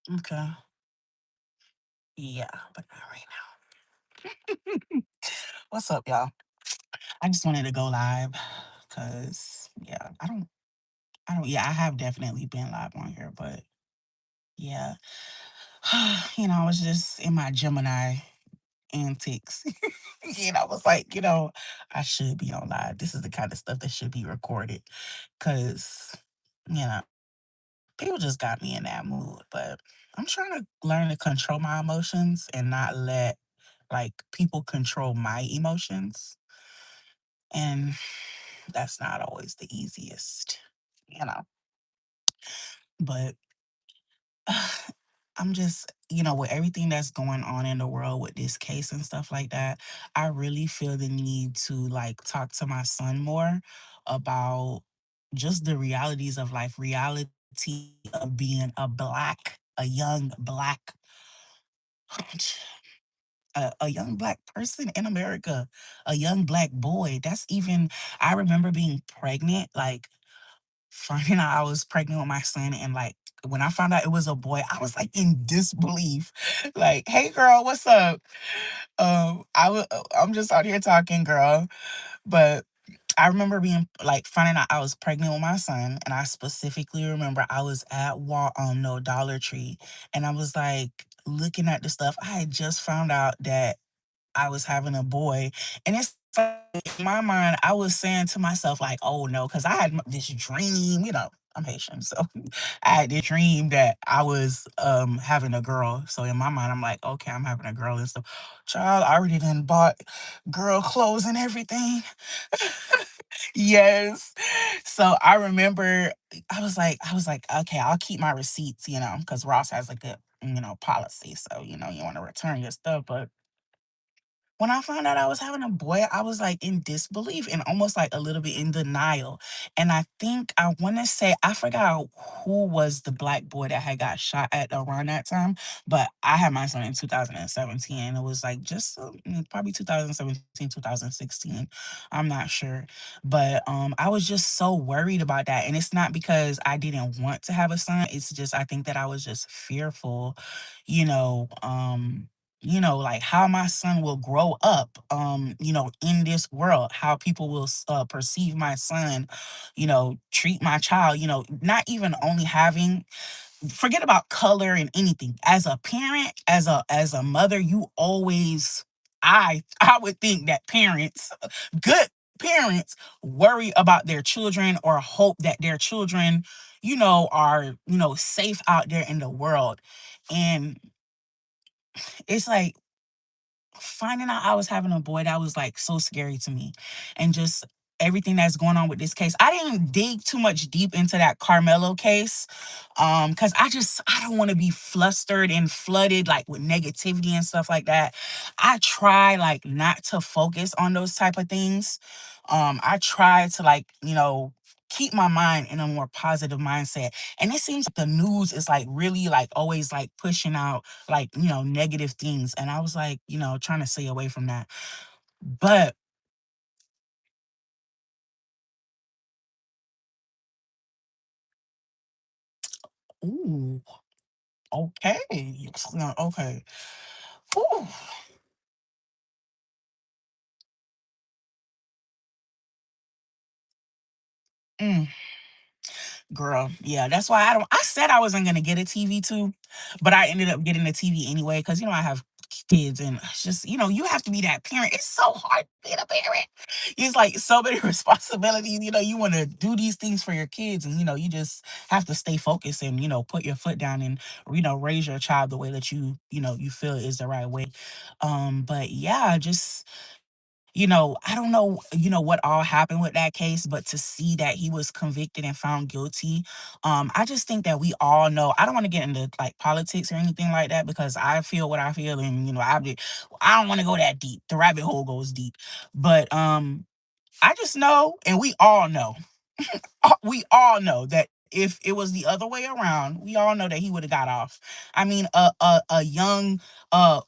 Okay. Yeah, but not right now. What's up, y'all? I just wanted to go live because yeah, yeah, I have definitely been live on here, but yeah. I was just in my Gemini antics. I was like, I should be on live. This is the kind of stuff that should be recorded. Cause, you know, people just got me in that mood. But I'm trying to learn to control my emotions and not let like people control my emotions. And that's not always the easiest, you know. But I'm just, with everything that's going on in the world with this case and stuff like that, I really feel the need to like talk to my son more about just the realities of life, reality of being a young black, a young black person in America, a young black boy. I remember being pregnant, like finding out I was pregnant with my son, and like when I found out it was a boy, I was like in disbelief. Like, hey girl, what's up? I'm just out here talking, girl. But I remember being like finding out I was pregnant with my son, and I specifically remember I was at no Dollar Tree, and I was like looking at the stuff. I had just found out that I was having a boy. And it's like, in my mind, I was saying to myself, like, oh no, because I had this dream, I'm Haitian. So I had this dream that I was having a girl. So in my mind, I'm like, okay, I'm having a girl and stuff. Child, I already done bought girl clothes and everything. Yes. So I remember I was like, okay, I'll keep my receipts, because Ross has like a policy. So, you want to return your stuff. But when I found out I was having a boy, I was like in disbelief and almost like a little bit in denial. And I think I want to say, I forgot who was the black boy that had got shot at around that time, but I had my son in 2017. And it was like just probably 2017, 2016. I'm not sure. But I was just so worried about that. And it's not because I didn't want to have a son, it's just, I think that I was just fearful, you know. Like how my son will grow up, in this world, how people will perceive my son, treat my child, not even only having, forget about color and anything. As a parent, as a mother, you always, I would think that parents, good parents, worry about their children or hope that their children, are, safe out there in the world. And it's like, finding out I was having a boy, that was like so scary to me. And just everything that's going on with this case. I didn't dig too much deep into that Carmelo case. Because I don't want to be flustered and flooded like with negativity and stuff like that. I try like not to focus on those type of things. I try to like, keep my mind in a more positive mindset. And it seems like the news is like really like always like pushing out like, negative things. And I was like, trying to stay away from that. But ooh, okay. No, okay. Ooh. Mm. Girl, yeah, that's why I said I wasn't gonna get a TV too, but I ended up getting a TV anyway because I have kids and it's just, you have to be that parent. It's so hard to be a parent. It's like so many responsibilities, you want to do these things for your kids, and you just have to stay focused and put your foot down and raise your child the way that you feel is the right way. But yeah, just I don't know, what all happened with that case, but to see that he was convicted and found guilty, I just think that we all know. I don't want to get into like politics or anything like that because I feel what I feel, and I don't want to go that deep. The rabbit hole goes deep, but I just know, and we all know, we all know that if it was the other way around, we all know that he would have got off. I mean, uh, uh, a young a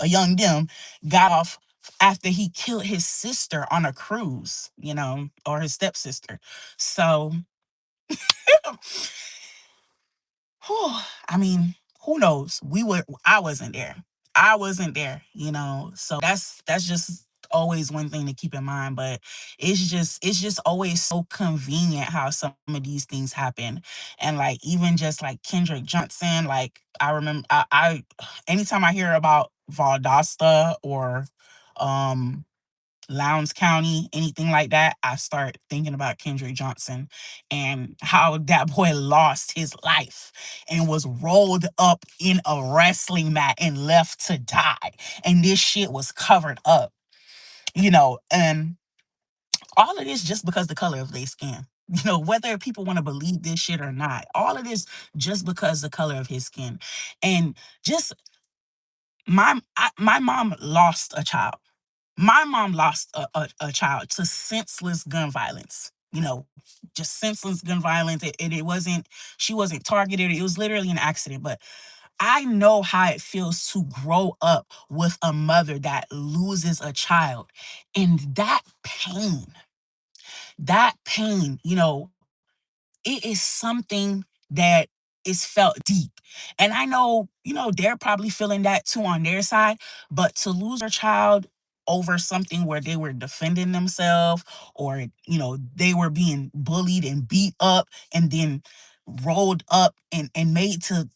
young them got off after he killed his sister on a cruise, or his stepsister. So Whew, I mean, who knows? I wasn't there. I wasn't there, So that's just always one thing to keep in mind. But it's just always so convenient how some of these things happen. And like even just like Kendrick Johnson, like I remember I anytime I hear about Valdosta or um Lowndes County, anything like that, I start thinking about Kendrick Johnson and how that boy lost his life and was rolled up in a wrestling mat and left to die. And this shit was covered up, and all of this just because the color of their skin. Whether people want to believe this shit or not, all of this just because the color of his skin. And just my mom lost a child. My mom lost a child to senseless gun violence. Just senseless gun violence. It wasn't, she wasn't targeted. It was literally an accident. But I know how it feels to grow up with a mother that loses a child. And that pain, it is something that is felt deep. And I know, they're probably feeling that too on their side, but to lose a child over something where they were defending themselves or, they were being bullied and beat up and then rolled up and made to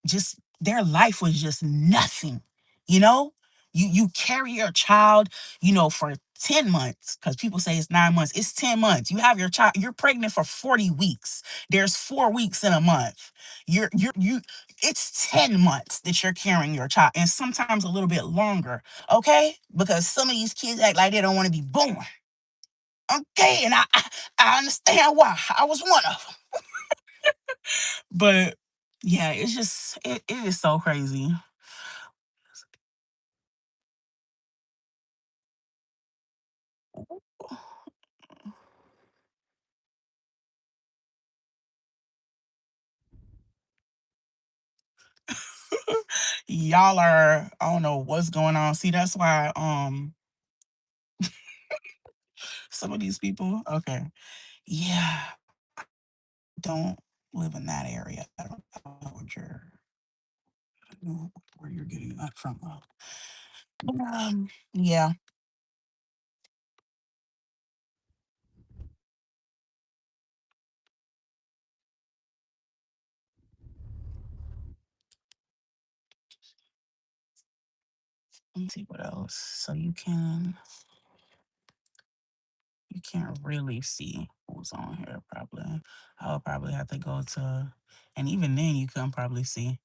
just their life was just nothing, you know? You carry your child, for 10 months, because people say it's 9 months. It's 10 months. You have your child, you're pregnant for 40 weeks. There's 4 weeks in a month. You it's 10 months that you're carrying your child, and sometimes a little bit longer, okay? Because some of these kids act like they don't want to be born. Okay, and I understand why. I was one of them. But yeah, it is so crazy. Y'all are, I don't know what's going on. See, that's why some of these people, okay. Yeah, don't live in that area. I don't know I don't know where you're getting that from. Yeah, let me see what else. So you can't really see who's on here probably. I would probably have to go to, and even then you couldn't probably see.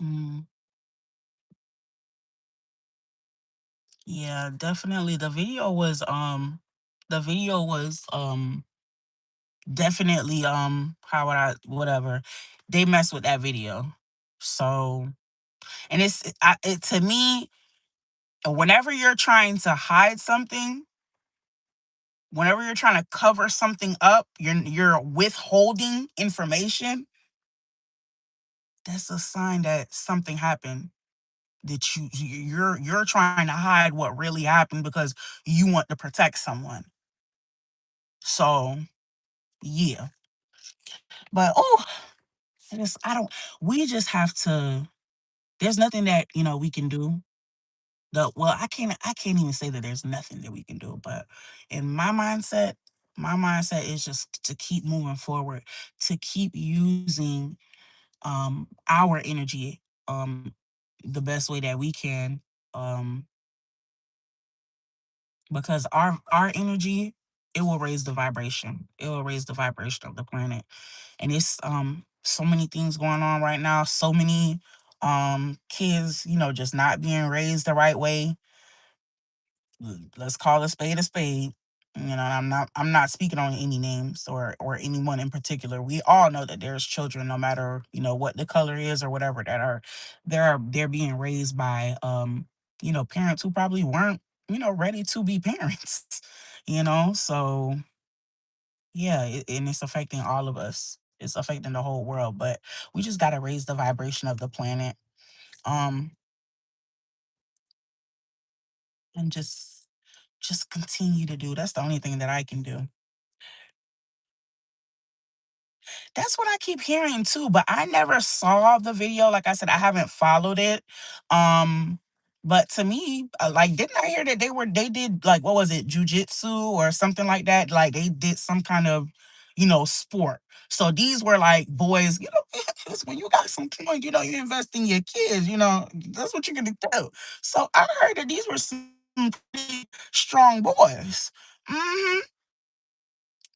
Mm, yeah, definitely. The video was definitely, how would I whatever. They mess with that video. So, and to me, whenever you're trying to hide something, whenever you're trying to cover something up, you're withholding information, that's a sign that something happened, that you're trying to hide what really happened because you want to protect someone. So, yeah. But I don't we just have to, there's nothing that, we can do. Well, I can't even say that there's nothing that we can do, but in my mindset is just to keep moving forward, to keep using our energy um the best way that we can, um because our energy, it will raise the vibration. It will raise the vibration of the planet. And it's so many things going on right now, so many kids, just not being raised the right way. Let's call a spade a spade. I'm not speaking on any names or anyone in particular. We all know that there's children, no matter, what the color is or whatever, that are they're being raised by parents who probably weren't, ready to be parents. So yeah, and it's affecting all of us. It's affecting the whole world, but we just got to raise the vibration of the planet, um and just continue to do. That's the only thing that I can do. That's what I keep hearing too, but I never saw the video. Like I said, I haven't followed it. But to me, like, didn't I hear that they did, like, what was it, jujitsu or something like that? Like they did some kind of, sport. So these were like boys, it's when you got some coin, you invest in your kids, that's what you're gonna do. So I heard that these were some pretty strong boys. Hmm.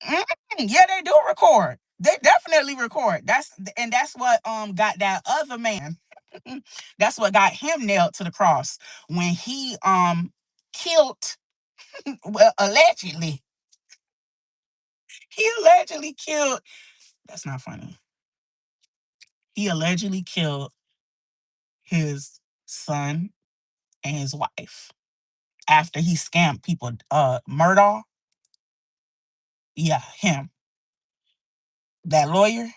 Mm, yeah, they do record. They definitely record. That's what got that other man. That's what got him nailed to the cross when he killed, well, allegedly. He allegedly killed, that's not funny. He allegedly killed his son and his wife after he scammed people. Murdaugh, yeah, him. That lawyer,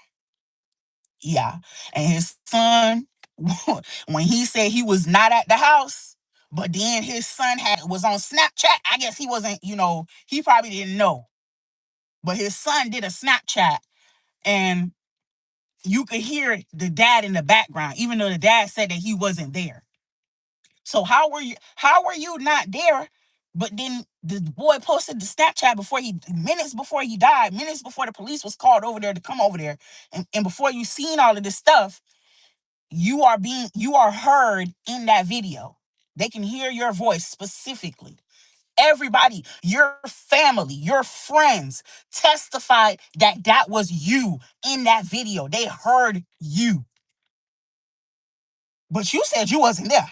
yeah. And his son, when he said he was not at the house, but then his son was on Snapchat. I guess he wasn't, he probably didn't know. But his son did a Snapchat, and you could hear the dad in the background, even though the dad said that he wasn't there. So how were you not there? But then the boy posted the Snapchat minutes before he died, minutes before the police was called over there to come over there. And before you seen all of this stuff, you are heard in that video. They can hear your voice specifically. Everybody, your family, your friends testified that that was you in that video. They heard you, but you said you wasn't there.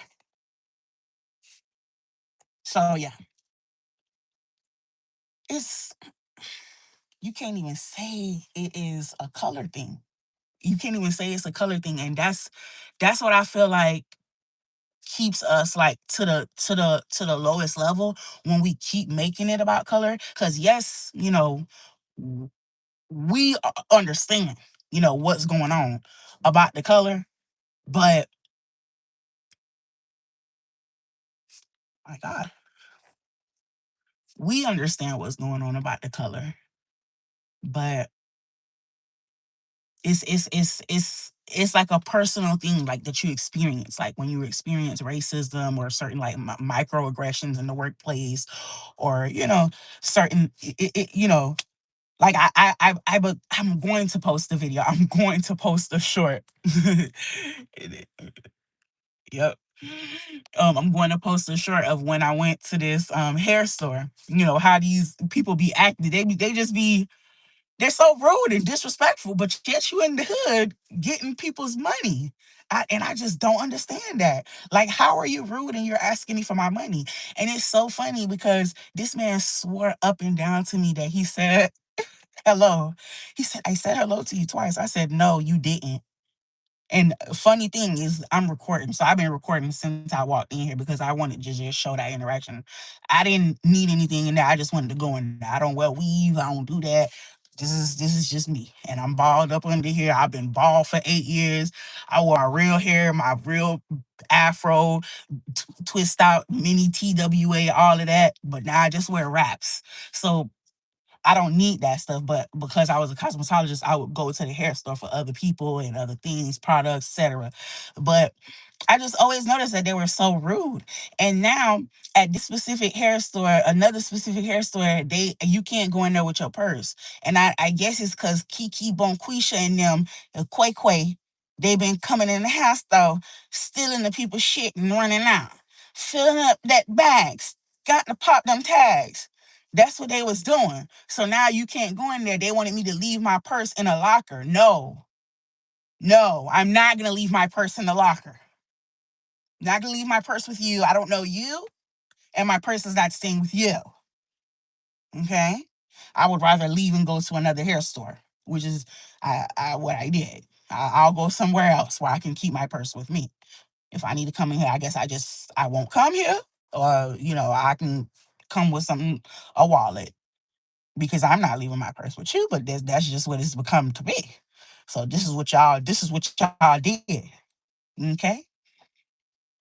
So yeah, it's you can't even say it is a color thing. You can't even say it's a color thing, and that's what I feel like keeps us, like, to the lowest level, when we keep making it about color. Because yes, w- we understand, what's going on about the color, but my God, we understand what's going on about the color, but it's like a personal thing, like, that you experience, like when you experience racism or certain, like, microaggressions in the workplace, or certain like, I'm going to post a video. I'm going to post a short. Yep. I'm going to post a short of when I went to this hair store. How these people be acting. They just be, they're so rude and disrespectful, but yet you in the hood getting people's money. And I just don't understand that. Like, how are you rude and you're asking me for my money? And it's so funny because this man swore up and down to me that he said hello. He said, I said hello to you twice. I said, no, you didn't. And funny thing is, I'm recording. So I've been recording since I walked in here because I wanted to just show that interaction. I didn't need anything in there. I just wanted to go in there. I don't wear weave. I don't do that. This is just me. And I'm balled up under here. I've been bald for 8 years. I wore my real hair, my real afro, twist out, mini TWA, all of that. But now I just wear wraps. So I don't need that stuff, but because I was a cosmetologist, I would go to the hair store for other people and other things, products, etc. But I just always noticed that they were so rude. And now at this specific hair store, another specific hair store, you can't go in there with your purse. And I guess it's because Kiki Bonquisha and them, Quay Quay, they've been coming in the house store, stealing the people's shit and running out, filling up that bags, got to pop them tags. That's what they was doing. So now you can't go in there. They wanted me to leave my purse in a locker. No, no, I'm not gonna leave my purse in the locker. Not gonna leave my purse with you. I don't know you, and my purse is not staying with you. Okay. I would rather leave and go to another hair store, which is what I did. I'll go somewhere else where I can keep my purse with me. If I need to come in here, I guess I won't come here. Or I can. come with something, a wallet, because I'm not leaving my purse with you, but that's just what it's become to be. So this is what y'all did. Okay.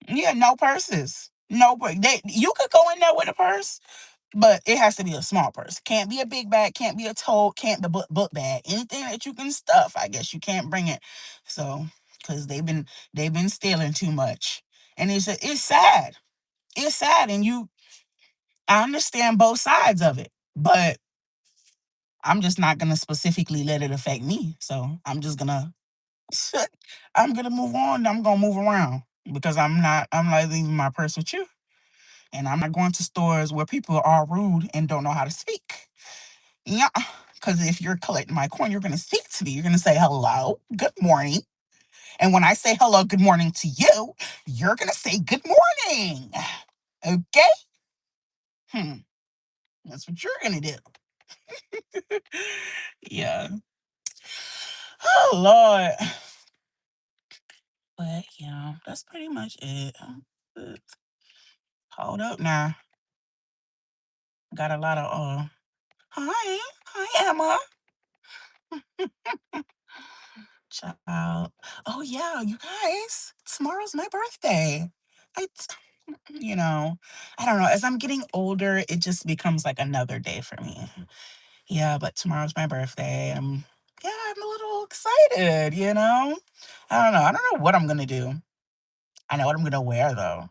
Yeah, no purses. You could go in there with a purse, but it has to be a small purse. Can't be a big bag, can't be a tote, can't be book bag. Anything that you can stuff, I guess you can't bring it. So, because they've been stealing too much. And it's sad. It's sad. And I understand both sides of it, but I'm just not gonna specifically let it affect me. So I'm gonna move on. I'm gonna move around because I'm not leaving my purse with you. And I'm not going to stores where people are rude and don't know how to speak. Yeah. Because if you're collecting my coin, you're gonna speak to me. You're gonna say hello, good morning. And when I say hello, good morning to you, you're gonna say good morning. Okay? Hmm. That's what you're gonna do. Yeah. Oh Lord. But yeah, that's pretty much it. Uh, Hold up now. Got a lot of hi. Hi Emma. Child. Oh yeah, you guys. Tomorrow's my birthday. I you know, I don't know. As I'm getting older, it just becomes like another day for me. Yeah, but tomorrow's my birthday. Yeah, I'm a little excited. I don't know. I don't know what I'm gonna do. I know what I'm gonna wear though.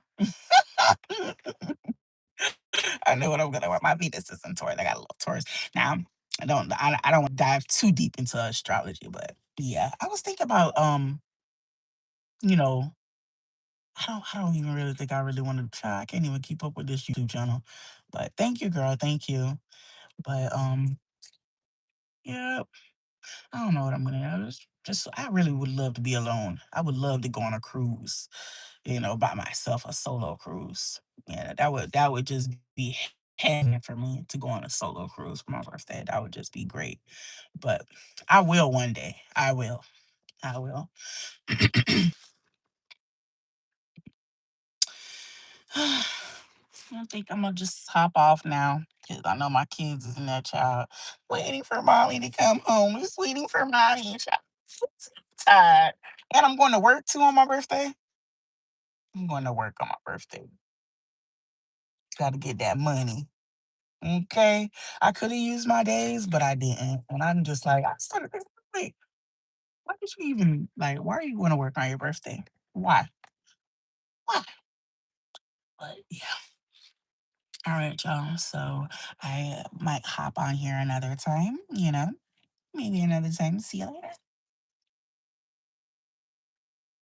I know what I'm gonna wear. My Venus is in Taurus. I got a little Taurus. Now, I don't want to dive too deep into astrology, but yeah, I was thinking about you know, I don't even really think I really want to try. I can't even keep up with this YouTube channel. But thank you, girl. Thank you. But yeah, I don't know what I'm gonna do. I really would love to be alone. I would love to go on a cruise, by myself, a solo cruise. Yeah, that would just be heaven for me to go on a solo cruise for my birthday. That would just be great. But I will one day. I will. I will. I think I'm gonna just hop off now because I know my kids is in that child waiting for mommy to come home. Just waiting for mommy. Child. Tired. And I'm going to work too on my birthday. I'm going to work on my birthday. Got to get that money. Okay. I could have used my days, but I didn't. And I'm just like, I started thinking, wait, why did you even, like, why are you going to work on your birthday? Why? Why? But yeah. All right, y'all. So I might hop on here another time, maybe another time. See you later.